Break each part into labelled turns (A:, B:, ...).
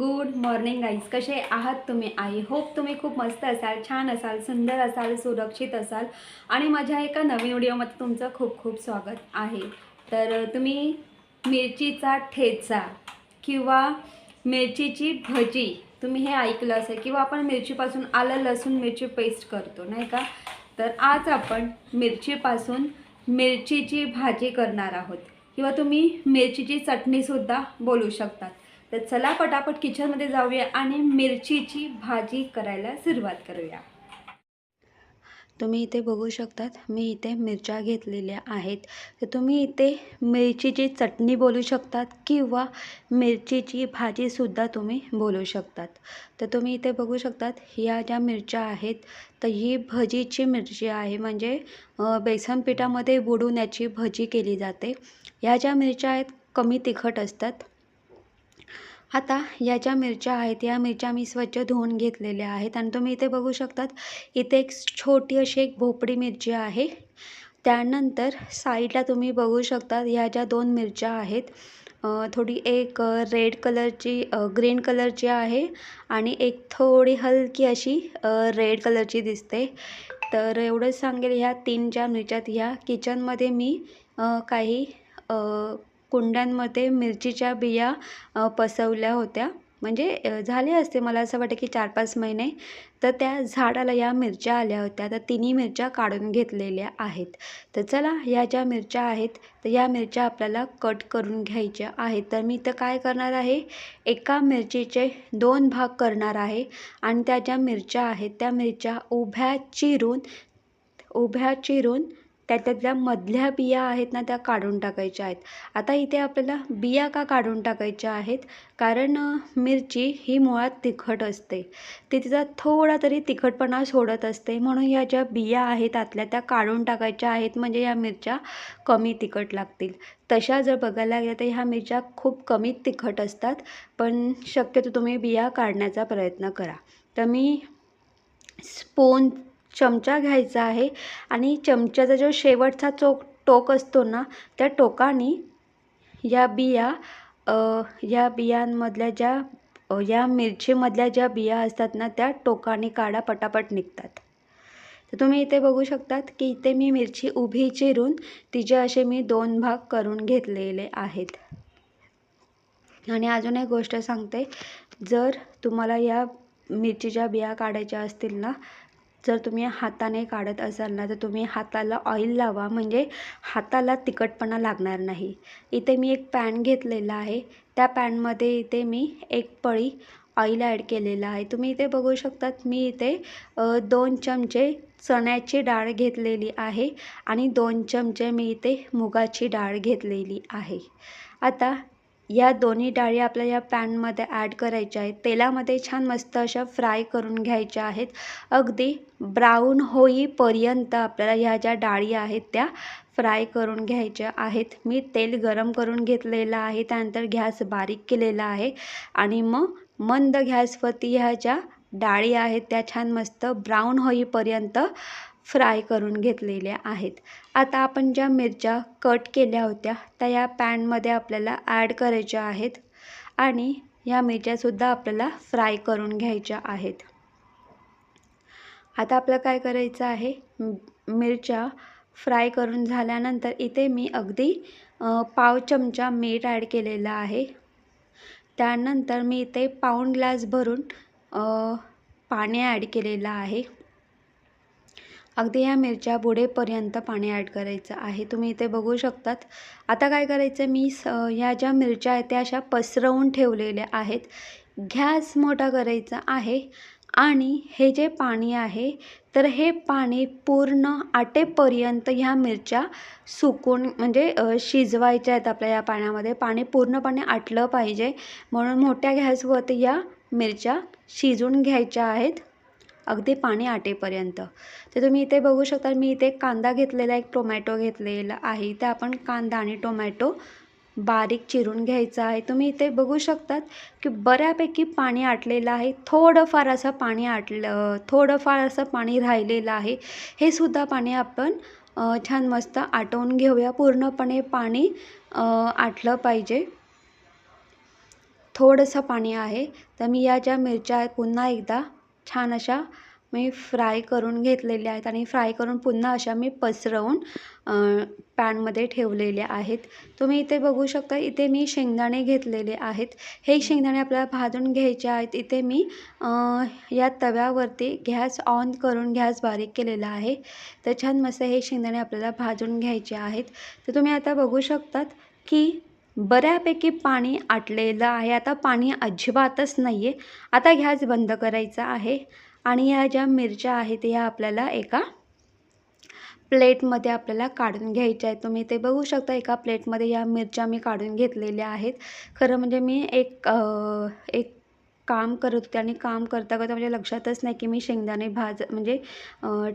A: Good morning guys, कसे आहात तुम्ही? आय होप तुम्ही खूप मस्त असाल, छान असाल, सुंदर असाल, सुरक्षित असाल आणि माझ्या एका नवीन व्हिडिओमध्ये तुमचं खूप खूप स्वागत आहे. तर तुम्ही मिरचीचा ठेचा किंवा मिरचीची भजी तुम्ही हे ऐकलं असेल किंवा आपण मिरचीपासून आलं लसूण मिरची पेस्ट करतो नाही का. तर आज आपण मिरचीपासून मिरचीची भाजी करणार आहोत किंवा तुम्ही मिरचीची चटणीसुद्धा बोलू शकतात. तर चला पटापट किचनमध्ये जाऊया आणि मिरचीची भाजी करायला सुरुवात करूया. तुम्ही इथे बघू शकतात, मी इथे मिरच्या घेतलेल्या आहेत. तर तुम्ही इथे मिरचीची चटणी बोलू शकतात किंवा मिरचीची भाजीसुद्धा तुम्ही बोलू शकतात. तर तुम्ही इथे बघू शकतात, ह्या ज्या मिरच्या आहेत तर ही भजीची मिरची आहे, म्हणजे बेसन पिठामध्ये बुडवून याची भजी केली जाते. ह्या ज्या मिरच्या आहेत कमी तिखट असतात. आता या ज्या मिरच्या आहेत या मिरच्या मी स्वच्छ धुवून घेतलेल्या आहेत आणि तुम्ही इथे बघू शकतात, इथे एक छोटी अशी एक भोपळी मिरची आहे. त्यानंतर साईडला तुम्ही बघू शकता ह्या ज्या दोन मिरच्या आहेत, थोडी एक रेड कलरची ग्रीन कलरची आहे आणि एक थोडी हलकी अशी रेड कलरची दिसते. तर एवढंच सांगेल, ह्या तीन ज्या मिरच्या ह्या किचनमध्ये मी काही कुंड्यांमध्ये मिरचीच्या बिया पसवल्या होत्या, म्हणजे झाले असते मला असं वाटतं की 4-5 महिने. तर त्या झाडाला या मिरच्या आल्या होत्या, तर तिन्ही मिरच्या काढून घेतलेल्या आहेत. तर चला, ह्या ज्या मिरच्या आहेत तर या मिरच्या आपल्याला कट करून घ्यायच्या आहेत. तर मी इथं काय करणार आहे, एका मिरचीचे 2 भाग करणार आहे आणि त्या ज्या मिरच्या आहेत त्या मिरच्या उभ्या चिरून त्यातल्या मधल्या बिया आहेत ना त्या काढून टाकायच्या आहेत. आता इथे आपल्याला बिया का काढून टाकायच्या आहेत, कारण मिरची ही मुळात तिखट असते, ती तिचा थोडा तरी तिखटपणा सोडत असते, म्हणून या ज्या बिया आहेत आतल्या त्या काढून टाकायच्या आहेत, म्हणजे या मिरच्या कमी तिखट लागतील. तशा जर बघायला गेलं तर ह्या मिरच्या खूप कमी तिखट असतात, पण शक्यतो तुम्ही बिया काढण्याचा प्रयत्न करा. तर मी स्पून चमचा घ्यायचा आहे आणि चमच्याचा जो शेवटचा टोक असतो ना त्या टोकाने या बियांमधल्या या मिरचीमधल्या ज्या बिया असतात ना त्या टोकाने काढा, पटापट निघतात. तर तुम्ही इथे बघू शकतात की इथे मी मिरची उभी चिरून तिचे असे मी 2 भाग करून घेतलेले आहेत. आणि अजून एक गोष्ट सांगते, जर तुम्हाला या मिरचीच्या बिया काढायच्या असतील ना, जर तुम्ही हाताने काढत असाल ना तर तुम्ही हाताला ऑइल लावा, म्हणजे हाताला तिखटपणा लागणार नाही. इथे मी एक पॅन घेतलेला आहे, त्या पॅनमध्ये इथे मी 1 पळी ऑइल ॲड केलेलं आहे. तुम्ही इथे बघू शकतात, मी इथे 2 चमचे चण्याची डाळ घेतलेली आहे आणि 2 चमचे मी इथे मुगाची डाळ घेतलेली आहे. आता या दोन्ही डाळी आपल्या या पॅनमध्ये ॲड करायच्या आहेत. तेलामध्ये छान मस्त अशा फ्राय करून घ्यायच्या आहेत. अगदी ब्राऊन होईपर्यंत आपल्याला ह्या ज्या डाळी आहेत त्या फ्राय करून घ्यायच्या आहेत. मी तेल गरम करून घेतलेलं आहे, त्यानंतर गॅस बारीक केलेला आहे आणि मग मंद गॅसवरती ह्या ज्या डाळी आहेत त्या छान मस्त ब्राऊन होईपर्यंत फ्राय करून घेतलेल्या आहेत. आता आपण ज्या मिरच्या कट केल्या होत्या त्या या पॅनमध्ये आपल्याला ॲड करायच्या आहेत आणि या मिरच्यासुद्धा आपल्याला फ्राय करून घ्यायच्या आहेत. आता आपल्याला काय करायचं आहे, मिरच्या फ्राय करून झाल्यानंतर इथे मी अगदी पाव चमचा मीठ ॲड केलेलं आहे. त्यानंतर मी इथे पाऊण ग्लास भरून पाणी ॲड केलेलं आहे. अगदी या मिरच्या बुडेपर्यंत पाणी ॲड करायचं आहे. तुम्ही इथे बघू शकतात. आता काय करायचं, मी ह्या ज्या मिरच्या आहेत त्या अशा पसरवून ठेवलेल्या आहेत. गॅस मोठा करायचा आहे आणि हे जे पाणी आहे तर हे पाणी पूर्ण आटेपर्यंत ह्या मिरच्या सुकून, म्हणजे शिजवायच्या आहेत आपल्या या पाण्यामध्ये. पाणी पूर्णपणे आटलं पाहिजे, म्हणून मोठ्या गॅसवरती या मिरच्या शिजून घ्यायच्या आहेत अगदी पाणी आटेपर्यंत. तर तुम्ही इथे बघू शकता, मी इथे कांदा घेतलेला, एक टोमॅटो घेतलेला आहे. इथे आपण कांदा आणि टोमॅटो बारीक चिरून घ्यायचा आहे. तुम्ही इथे बघू शकतात की बऱ्यापैकी पाणी आटलेलं आहे. थोडंफार असं पाणी राहिलेलं आहे. हे सुद्धा पाणी आपण छान मस्त आटवून घेऊया. पूर्णपणे पाणी आटलं पाहिजे. थोडंसं पाणी आहे. तर मी या ज्या मिरच्या आहेत पुन्हा एकदा छान अशा मी फ्राय करून घेतलेल्या आहेत आणि फ्राय करून पुन्हा अशा मी पसरवून पॅनमध्ये ठेवलेल्या आहेत. तुम्ही इथे बघू शकता, इथे मी शेंगदाणे घेतलेले आहेत. हे शेंगदाणे आपल्याला भाजून घ्यायचे आहेत. इथे मी या तव्यावरती गॅस ऑन करून गॅस बारीक केलेला आहे. तर छान मस्त हे शेंगदाणे आपल्याला भाजून घ्यायचे आहेत. तर तुम्ही आता बघू शकतात की बऱ्यापैकी पाणी आटलेलं आहे. आता पाणी अजिबातच नाही आहे. आता गॅस बंद करायचा आहे आणि या ज्या मिरच्या आहेत या आपल्याला एका प्लेटमध्ये आपल्याला काढून घ्यायच्या आहेत. तुम्ही ते बघू शकता, एका प्लेटमध्ये या मिरच्या मी काढून घेतलेल्या आहेत. खरं म्हणजे मी एक काम करत होते आणि काम करता करता म्हणजे लक्षातच नाही की मी शेंगदाणे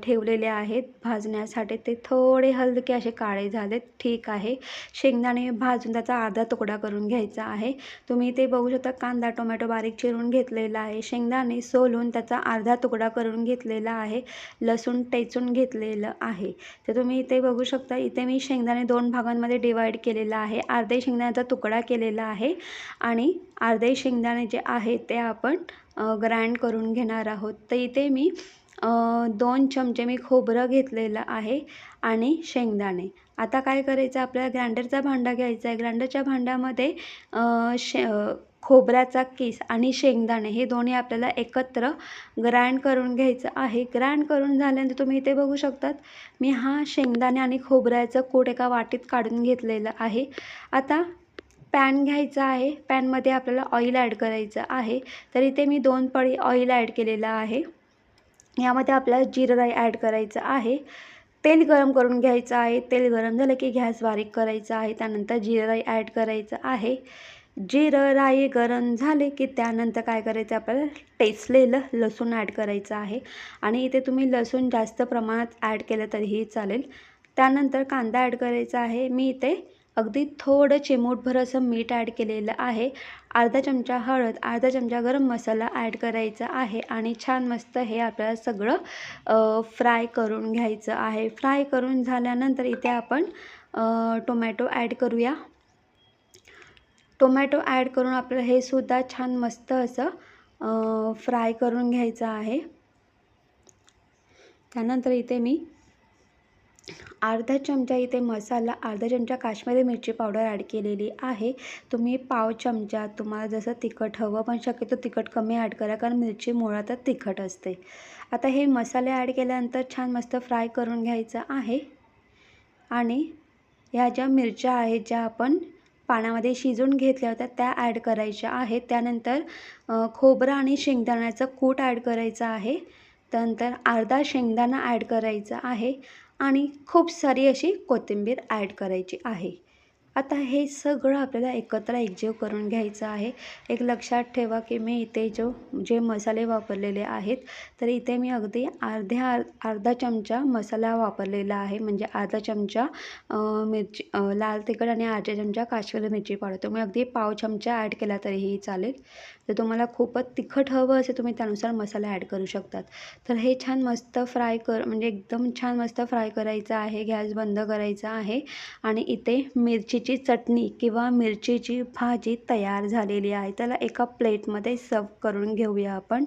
A: ठेवलेले आहेत भाजण्यासाठी. ते थोडे हलके असे काळे झालेत. ठीक आहे, शेंगदाणे भाजून त्याचा अर्धा तुकडा करून घ्यायचा आहे. तुम्ही ते बघू शकता, कांदा टोमॅटो बारीक चिरून घेतलेला आहे, शेंगदाणे सोलून त्याचा अर्धा तुकडा करून घेतलेला आहे, लसूण टेचून घेतलेलं आहे. तर तुम्ही इथे बघू शकता, इथे मी शेंगदाणे 2 भागांमध्ये डिवाईड केलेला आहे. अर्धे शेंगदाण्याचा तुकडा केलेला आहे आणि अर्धे शेंगदाणे जे आहे ते आपण ग्राइंड करून घेणार आहोत. तर इथे मी 2 चमचे मी खोबरं घेतलेलं आहे आणि शेंगदाणे. आता काय करायचं, आपल्याला ग्राइंडरचा भांडा घ्यायचा आहे. ग्राइंडरच्या भांड्यामध्ये खोबऱ्याचा किस आणि शेंगदाणे हे दोन्ही आपल्याला एकत्र ग्राइंड करून घ्यायचं आहे. ग्राइंड करून झाल्यानंतर तुम्ही इथे बघू शकतात, मी हा शेंगदाणे आणि खोबऱ्याचं कूट एका वाटीत काढून घेतलेलं आहे. आता पॅन घ्यायचा आहे. पॅनमध्ये आपल्याला ऑइल ॲड करायचं आहे. तर इथे मी 2 पळी ऑइल ॲड केलेलं आहे. यामध्ये आपल्याला जिरं राई ॲड करायचं आहे. तेल गरम करून घ्यायचं आहे. तेल गरम झालं की गॅस बारीक करायचा आहे. त्यानंतर जिरं राई ॲड करायचं आहे. जिरं राई गरम झाले की त्यानंतर काय करायचं, आपल्याला टेचलेलं लसूण ॲड करायचं आहे आणि इथे तुम्ही लसूण जास्त प्रमाणात ॲड केलं तरीही चालेल. त्यानंतर कांदा ॲड करायचा आहे. मी इथे अगदी थोडं चिमूटभर असं मीठ ॲड केलेलं आहे. अर्धा चमचा हळद, अर्धा चमचा गरम मसाला ॲड करायचा आहे आणि छान मस्त हे आपल्याला सगळं फ्राय करून घ्यायचं आहे. फ्राय करून झाल्यानंतर इथे आपण टोमॅटो ॲड करूया. टोमॅटो ॲड करून आपल्याला हे सुद्धा छान मस्त असं फ्राय करून घ्यायचं आहे. त्यानंतर इथे मी अर्धा चमचा इथे मसाला, अर्धा चमचा काश्मीरी मिरची पावडर ॲड केलेली आहे. तुम्ही पाव चमचा, तुम्हाला जसं तिखट हवं, पण शक्यतो तिखट कमी ॲड करा कारण मिरची मुळातच तिखट असते. आता हे मसाले ॲड केल्यानंतर छान मस्त फ्राय करून घ्यायचं आहे आणि ह्या ज्या मिरच्या आहेत ज्या आपण पाण्यामध्ये शिजवून घेतल्या होत्या त्या ॲड करायच्या आहेत. त्यानंतर खोबरं आणि शेंगदाण्याचं कूट ॲड करायचं आहे. त्यानंतर अर्धा शेंगदाणा ॲड करायचा आहे आणि खूप सारी अशी कोथिंबीर ॲड करायची आहे. आता हे सगळं आपल्याला एकत्र एकजीव करून घ्यायचं आहे. एक लक्षात ठेवा की मी इथे जे मसाले वापरलेले आहेत, तर इथे मी अगदी अर्धा चमचा मसाला वापरलेला आहे. म्हणजे अर्धा चमचा लाल तिखट आणि अर्धा चमचा काश्मीरी मिरची पावडर. तुम्ही अगदी पाव चमचा ॲड केला तरीही चालेल. जर तुम्हाला खूपच तिखट हवं असेल तुम्ही त्यानुसार मसाला ॲड करू शकतात. तर हे छान मस्त म्हणजे एकदम छान मस्त फ्राय करायचं आहे. गॅस बंद करायचा आहे आणि इथे मिरचीची चटणी किंवा मिरचीची भाजी तयार झालेली आहे. त्याला एका प्लेटमध्ये सर्व करून घेऊया आपण.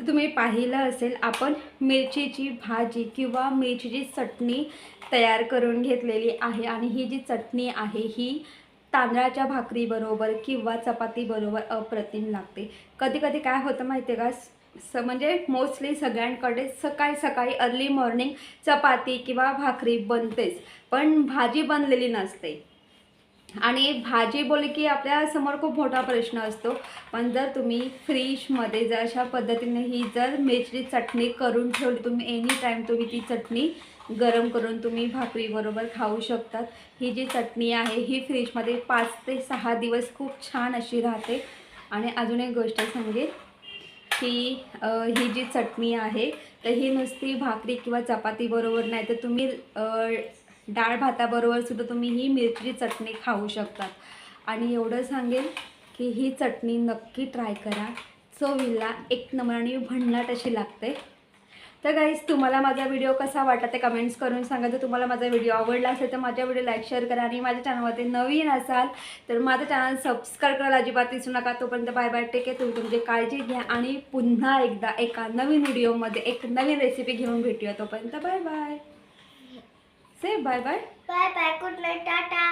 A: तर तुम्ही पाहिलं असेल आपण मिरचीची भाजी किंवा मिरचीची चटणी तयार करून घेतलेली आहे आणि ही जी चटणी आहे ही तांदळाच्या भाकरीबरोबर किंवा चपातीबरोबर अप्रतिम लागते. कधी कधी काय होतं माहिती आहे का, म्हणजे मोस्टली सगळ्यांकडे सकाळी सकाळी अर्ली मॉर्निंग चपाती किंवा भाकरी बनतेच, पण भाजी बनलेली नसते. आणि भाजी बोलली की आपल्यासमोर खूप मोठा प्रश्न असतो. पण जर तुम्ही फ्रीजमध्ये जर अशा पद्धतीने ही जर मिरची चटणी करून ठेवली, तुम्ही एनी टाईम तुम्ही ती चटणी गरम करून तुम्ही भाकरीबरोबर खाऊ शकतात. ही जी चटणी आहे ही फ्रीजमध्ये 5 ते 6 दिवस खूप छान अशी राहते. आणि अजून एक गोष्ट सांगेन की ही जी चटणी आहे तर ही नुसती भाकरी किंवा चपातीबरोबर नाही, तर तुम्ही डाळ भाताबरोबर सुद्धा तुम्ही ही मिरची चटणी खाऊ शकतात. आणि एवढं सांगेल की ही चटणी नक्की ट्राय करा, चवीला एक नंबर आणि भन्नाट अशी लागते. तर गाईज, तुम्हाला माझा व्हिडिओ कसा वाटला ते कमेंट्स करून सांगा. जर तुम्हाला माझा व्हिडिओ आवडला असेल तर माझ्या व्हिडिओ लाईक शेअर करा आणि माझ्या चॅनलमध्ये नवीन असाल तर माझं चॅनल सबस्क्राईब करायला अजिबात विसरू नका. तोपर्यंत बाय बाय, टेक केअर, तुम्ही तुमची काळजी घ्या आणि पुन्हा एकदा एका नवीन व्हिडिओमध्ये एक नवीन रेसिपी घेऊन भेटूया. तोपर्यंत बाय बाय, से bye bye,
B: bye bye, good night, Tata.